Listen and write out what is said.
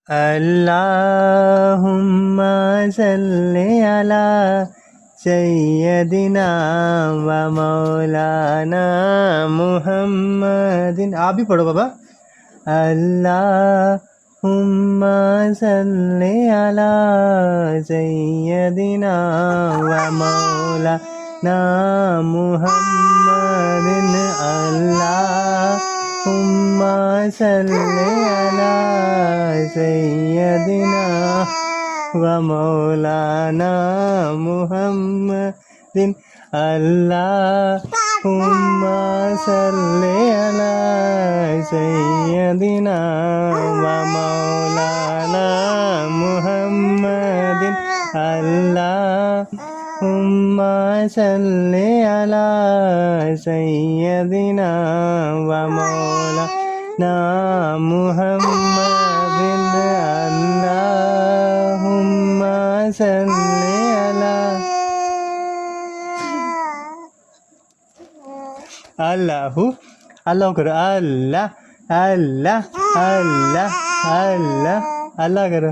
अल्लाहुम्मा सल्ली अला सय्यदिना व मौलाना मुहम्मदिन। आप भी पढ़ो बाबा। अल्लाहुम्मा सल्ली अला सय्यदिना व मौलाना मुहम्मदिन। अल्लाहुम्मा सल्ली अला सय्यदिना व मौलाना मुहम्मदिन। अल्लाहुम्मा सल्ली अला सय्यदिना व मौलाना मुहम्मदिन। अल्लाहुम्मा सल्ली अला सय्यदिना व मौलाना मुहम्मदिन। अल्लाहुम्मा सल्ली अला अल्लाहु अल्लाह करो। अल्लाह अल्लाह अल्लाह अल्लाह अल्लाह करो।